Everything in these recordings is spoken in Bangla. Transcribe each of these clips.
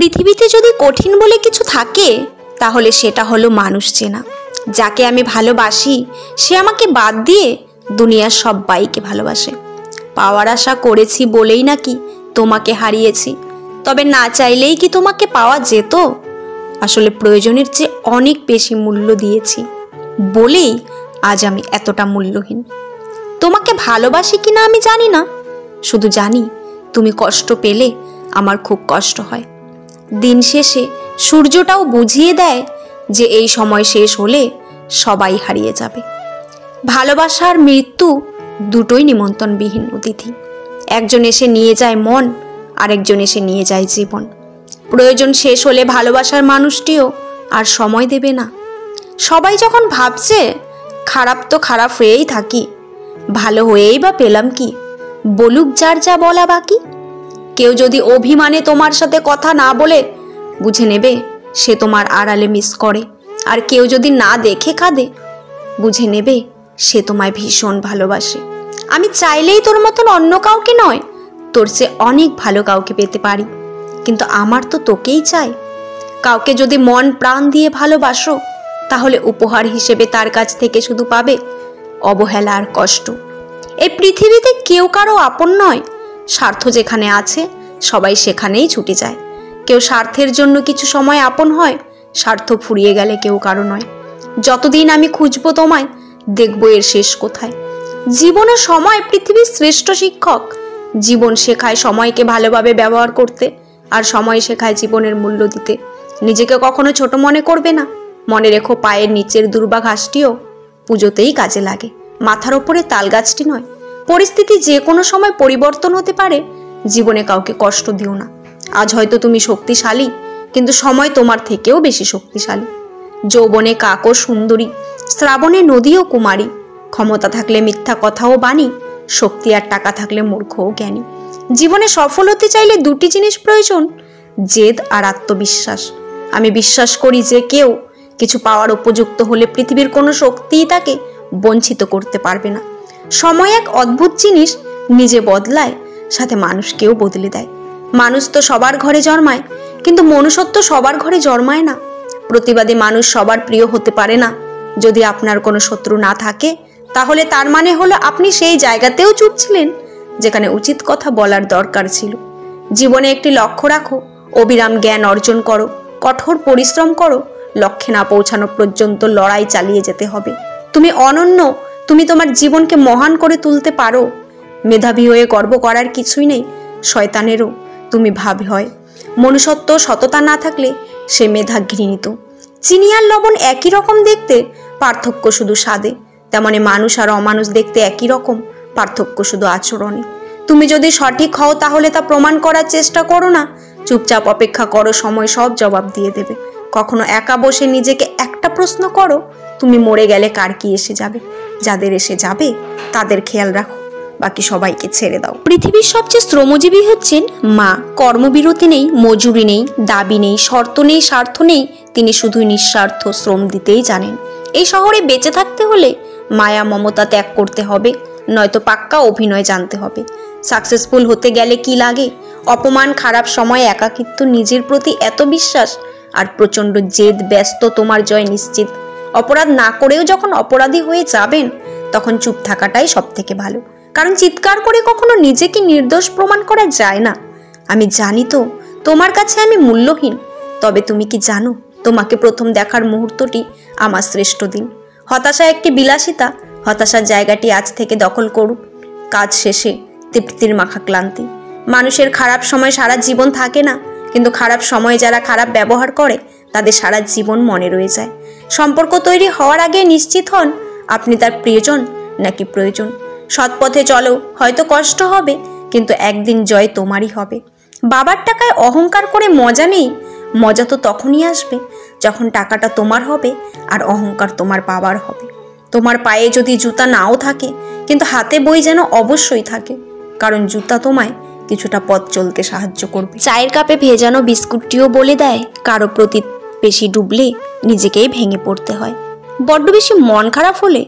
পৃথিবীতে যদি কঠিন বলে কিছু থাকে তাহলে সেটা হলো মানুষ চেনা। যাকে আমি ভালোবাসি সে আমাকে বাদ দিয়ে দুনিয়ার সবাইকে ভালোবাসে। পাওয়ার আশা করেছি বলেই নাকি তোমাকে হারিয়েছি, তবে না চাইলেই কি তোমাকে পাওয়া যেত? আসলে প্রয়োজনের চেয়ে অনেক বেশি মূল্য দিয়েছি বলেই আজ আমি এতটা মূল্যহীন। তোমাকে ভালোবাসি কিনা আমি জানি না, শুধু জানি তুমি কষ্ট পেলে আমার খুব কষ্ট হয়। দিন শেষে সূর্যটাও বুঝিয়ে দেয় যে এই সময় শেষ হলে সবাই হারিয়ে যাবে। ভালোবাসা আর মৃত্যু দুটোই নিমন্ত্রণবিহীন অতিথি। একজন এসে নিয়ে যায় মন, আরেকজন এসে নিয়ে যায় জীবন। প্রয়োজন শেষ হলে ভালোবাসার মানুষটিও আর সময় দেবে না। সবাই যখন ভাবছে খারাপ তো খারাপ হয়েই থাকি, ভালো হয়েই বা পেলাম কি? বলুক যার যা বলা বাকি। কেউ যদি অভিমানে তোমার সাথে কথা না বলে, বুঝে নেবে সে তোমার আড়ালে মিস করে। আর কেউ যদি না দেখে কাঁদে, বুঝে নেবে সে তোমায় ভীষণ ভালোবাসে। আমি চাইলেই তোর মতন অন্য কাউকে নয়, তোর চেয়ে অনেক ভালো কাউকে পেতে পারি, কিন্তু আমার তো তোকেই চাই। কাউকে যদি মন প্রাণ দিয়ে ভালোবাসো, তাহলে উপহার হিসেবে তার কাছ থেকে শুধু পাবে অবহেলা আর কষ্ট। এই পৃথিবীতে কেউ কারো আপন নয়। স্বার্থ যেখানে আছে সবাই সেখানেই ছুটে যায়। কেউ স্বার্থের জন্য কিছু সময় আপন হয়, স্বার্থ ফুরিয়ে গেলে কেউ কারো নয়। যতদিন আমি খুঁজবো তোমায়, দেখবো এর শেষ কোথায়। জীবনের সময় পৃথিবীর শ্রেষ্ঠ শিক্ষক। জীবন শেখায় সময়কে ভালোভাবে ব্যবহার করতে, আর সময় শেখায় জীবনের মূল্য দিতে। নিজেকে কখনো ছোট মনে করবে না। মনে রেখো পায়ের নিচের দুর্বা ঘাসটিও পুজোতেই কাজে লাগে, মাথার ওপরে তাল গাছটি নয়। পরিস্থিতি যে কোনো সময় পরিবর্তন হতে পারে। জীবনে কাউকে কষ্ট দিও না। আজ হয়তো তুমি শক্তিশালী, কিন্তু সময় তোমার থেকেও বেশি শক্তিশালী। যৌবনে কাক ও সুন্দরী, শ্রাবণে নদী ও কুমারী। ক্ষমতা থাকলে মিথ্যা কথাও বাণী, শক্তি আর টাকা থাকলে মূর্খ ও জ্ঞানী। জীবনে সফল হতে চাইলে দুটি জিনিস প্রয়োজন, জেদ আর আত্মবিশ্বাস। আমি বিশ্বাস করি যে কেউ কিছু পাওয়ার উপযুক্ত হলে পৃথিবীর কোনো শক্তিই তাকে বঞ্চিত করতে পারবে না। সময় এক অদ্ভুত জিনিস, নিজে বদলায়, সাথে মানুষকেও বদলে দেয়। মানুষ তো সবার ঘরে জন্মায়, কিন্তু মনুষ্যত্ব সবার ঘরে জন্মায় না। প্রতিবাদী মানুষ সবার প্রিয় হতে পারে না। যদি আপনার কোনো শত্রু না থাকে, তাহলে তার মানে হলো আপনি সেই জায়গাতেও চুপ ছিলেন যেখানে উচিত কথা বলার দরকার ছিল। জীবনে একটি লক্ষ্য রাখো, অবিরাম জ্ঞান অর্জন করো, কঠোর পরিশ্রম করো। লক্ষ্যে না পৌঁছানো পর্যন্ত লড়াই চালিয়ে যেতে হবে। তুমি অনন্য, তুমি তোমার জীবনকে মহান করে তুলতে পারো। মেধাবী হয়ে গর্ব করার কিছুই নেই, শয়তানেরও তুমি ভাব হয়। মনুষ্যত্ব সততা না থাকলে সে মেধা ঘৃণিত। চিনি আর লবণ একই রকম দেখতে, পার্থক্য শুধু স্বাদে। তেমনি মানুষ আর অমানুষ দেখতে একই রকম, পার্থক্য শুধু আচরণে। তুমি যদি সঠিক হও তাহলে তা প্রমাণ করার চেষ্টা করো না। চুপচাপ অপেক্ষা করো, সময় সব জবাব দিয়ে দেবে। কখনো একা বসে নিজেকে একটা প্রশ্ন করো, তুমি মরে গেলে কার কি এসে যাবে? যাদের এসে যাবে তাদের খেয়াল রাখো, বাকি সবাইকে ছেড়ে দাও। পৃথিবীর সবচেয়ে শ্রমজীবী হচ্ছেন মা। কর্মবিরতি নেই, মজুরি নেই, দাবি নেই, শর্ত নেই, স্বার্থ নেই। তিনি শুধুই নিঃস্বার্থ শ্রম দিতেই জানেন। এই শহরে বেঁচে থাকতে হলে মায়া মমতা ত্যাগ করতে হবে, নয়তো পাক্কা অভিনয় জানতে হবে। সাকসেসফুল হতে গেলে কি লাগে? অপমান, খারাপ সময়, একাকিত্ব, নিজের প্রতি এত বিশ্বাস আর প্রচণ্ড জেদ। ব্যস্ত, তোমার জয় নিশ্চিত। অপরাধ না করেও যখন অপরাধী হয়ে যাবেন, তখন চুপ থাকাটাই সব থেকে ভালো। কারণ চিৎকার করে কখনো নিজেকে নির্দোষ প্রমাণ করা যায় না। আমি জানি তো তোমার কাছে আমি মূল্যহীন, তবে তুমি কি জানো তোমাকে প্রথম দেখার মুহূর্তটি আমার শ্রেষ্ঠ দিন। হতাশা একটি বিলাসিতা, হতাশার জায়গাটি আজ থেকে দখল করুক। কাজ শেষে তৃপ্তির মাখা ক্লান্তি। মানুষের খারাপ সময় সারা জীবন থাকে না, কিন্তু খারাপ সময়ে যারা খারাপ ব্যবহার করে তাদের সারা জীবন মনে রয়ে যায়। সম্পর্ক তৈরি হওয়ার আগে নিশ্চিত হন আপনি তার প্রিয়জন নাকি প্রয়োজন। সৎ পথে চলো, হয়তো কষ্ট হবে, কিন্তু একদিন জয় তোমারই হবে। বাবার টাকায় অহংকার করে মজা নেই। মজা তো তখনই আসবে যখন টাকাটা তোমার হবে আর অহংকার তোমার বাবার হবে। তোমার পায়ে যদি জুতা নাও থাকে, কিন্তু হাতে বই যেন অবশ্যই থাকে, কারণ জুতা তোমায় কিছুটা পথ চলতে সাহায্য করবে। চায়ের কাপে ভেজানো বিস্কুটটিও বলে দেয় কারো প্রতি বেশি ডুবলে নিজেকেই ভেঙে পড়তে হয়। বড্ড বেশি মন খারাপ হলে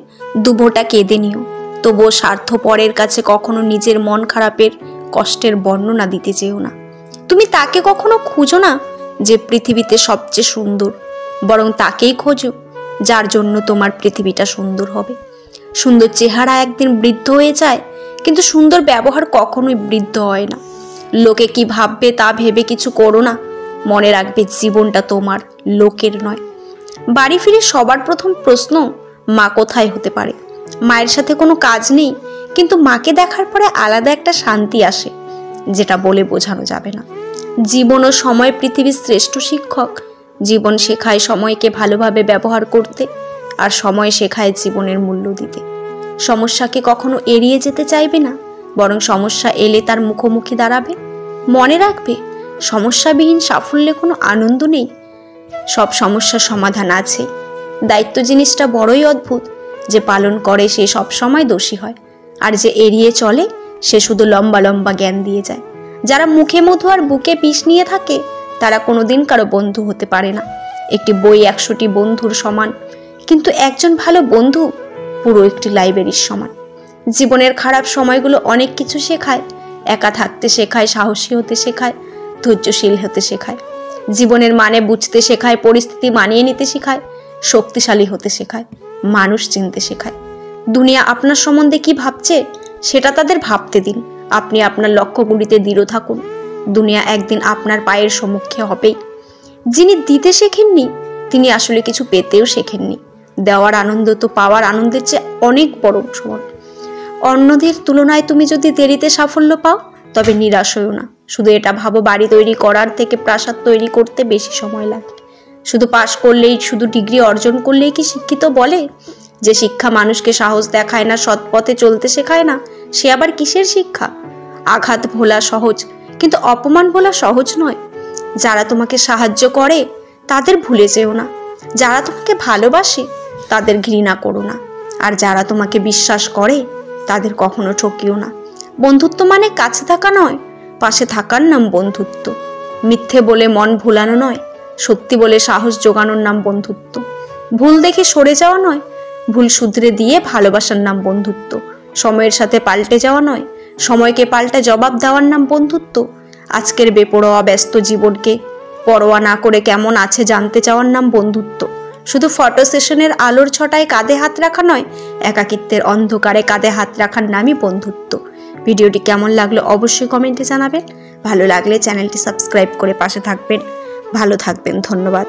দুভোটা কেঁদে নিও, তবুও স্বার্থপরের কাছে কখনো নিজের মন খারাপের কষ্টের বর্ণনা দিতে চেও না। তুমি তাকে কখনো খুঁজো না যে পৃথিবীতে সবচেয়ে সুন্দর, বরং তাকেই খোঁজো যার জন্য তোমার পৃথিবীটা সুন্দর হবে। সুন্দর চেহারা একদিন বৃদ্ধ হয়ে যায়, কিন্তু সুন্দর ব্যবহার কখনোই বৃদ্ধ হয় না। লোকে কি ভাববে তা ভেবে কিছু করো না। মনে রাখবে জীবনটা তোমার, লোকের নয়। বাড়ি ফিরে সবার প্রথম প্রশ্ন মা কোথায় হতে পারে। মায়ের সাথে কোনো কাজ নেই, কিন্তু মাকে দেখার পরে আলাদা একটা শান্তি আসে, যেটা বলে বোঝানো যাবে না। জীবন ও সময় পৃথিবীর শ্রেষ্ঠ শিক্ষক। জীবন শেখায় সময়কে ভালোভাবে ব্যবহার করতে, আর সময় শেখায় জীবনের মূল্য দিতে। সমস্যাকে কখনো এড়িয়ে যেতে চাইবে না, বরং সমস্যা এলে তার মুখোমুখি দাঁড়াবে। মনে রাখবে, সমস্যাবিহীন সাফল্যে কোনো আনন্দ নেই। সব সমস্যার সমাধান আছে। দায়িত্ব জিনিসটা বড়ই অদ্ভুত। যে পালন করে সে সব সময় দোষী হয়, আর যে এড়িয়ে চলে সে শুধু লম্বা লম্বা জ্ঞান দিয়ে যায়। যারা মুখে মধু আর বুকে বিষ নিয়ে থাকে তারা কোনোদিন কারো বন্ধু হতে পারে না। একটি বই 100টি বন্ধুর সমান, কিন্তু একজন ভালো বন্ধু পুরো একটি লাইব্রেরির সমান। জীবনের খারাপ সময়গুলো অনেক কিছু শেখায়। একা থাকতে শেখায়, সাহসী হতে শেখায়, ধৈর্যশীল হতে শেখায়। জীবনের মানে বুঝতে শেখায়, পরিস্থিতি মানিয়ে নিতে শেখায়, শক্তিশালী হতে শেখায়, মানুষ চিনতে শেখায়। দুনিয়া আপনার সম্বন্ধে কি ভাবছে সেটা তাদের ভাবতে দিন। আপনি আপনার লক্ষ্যগুলিতে দৃঢ় থাকুন। দুনিয়া একদিন আপনার পায়ের সম্মুখে হবেই। যিনি দিতে শেখেননি তিনি আসলে কিছু পেতেও শেখেননি। দেওয়ার আনন্দ তো পাওয়ার আনন্দের চেয়ে অনেক বড় সমান। অন্যদের তুলনায় তুমি যদি দেরিতে সাফল্য পাও তবে নিরাশ হইও না। শুধু এটা ভাবো, বাড়ি তৈরি করার থেকে প্রাসাদ তৈরি করতে বেশি সময় লাগে। শুধু পাশ করলেই, শুধু ডিগ্রি অর্জন করলেই কি শিক্ষিত বলে? যে শিক্ষা মানুষকে সাহস দেখায় না, সৎ পথে চলতে শেখায় না, সে আবার কিসের শিক্ষা? আঘাত ভোলা সহজ, কিন্তু অপমান ভোলা সহজ নয়। যারা তোমাকে সাহায্য করে তাদের ভুলে যেও না। যারা তোমাকে ভালোবাসে তাদের ঘৃণা করো না। আর যারা তোমাকে বিশ্বাস করে তাদের কখনো ঠকিও না। বন্ধুত্ব মানে কাছে থাকা নয়, পাশে থাকার নাম বন্ধুত্ব। মিথ্যে বলে মন ভুলানো নয়, সত্যি বলে সাহস জোগানোর নাম বন্ধুত্ব। ভুল দেখে সরে যাওয়া নয়, ভুল শুধরে দিয়ে ভালোবাসার নাম বন্ধুত্ব। সময়ের সাথে পাল্টে যাওয়া নয়, সময়কে পাল্টে জবাব দেওয়ার নাম বন্ধুত্ব। আজকের বেপরোয়া ব্যস্ত জীবনকে পরোয়া না করে কেমন আছে জানতে চাওয়ার নাম বন্ধুত্ব। শুধু ফটো সেশনের আলোর ছটায় কাঁধে হাত রাখা নয়, একাকিত্বের অন্ধকারে কাঁধে হাত রাখার নামই বন্ধুত্ব। ভিডিওটি কেমন লাগলো অবশ্যই কমেন্টে জানাবেন। ভালো লাগলে চ্যানেলটি সাবস্ক্রাইব করে পাশে থাকবেন। ভালো থাকবেন। ধন্যবাদ।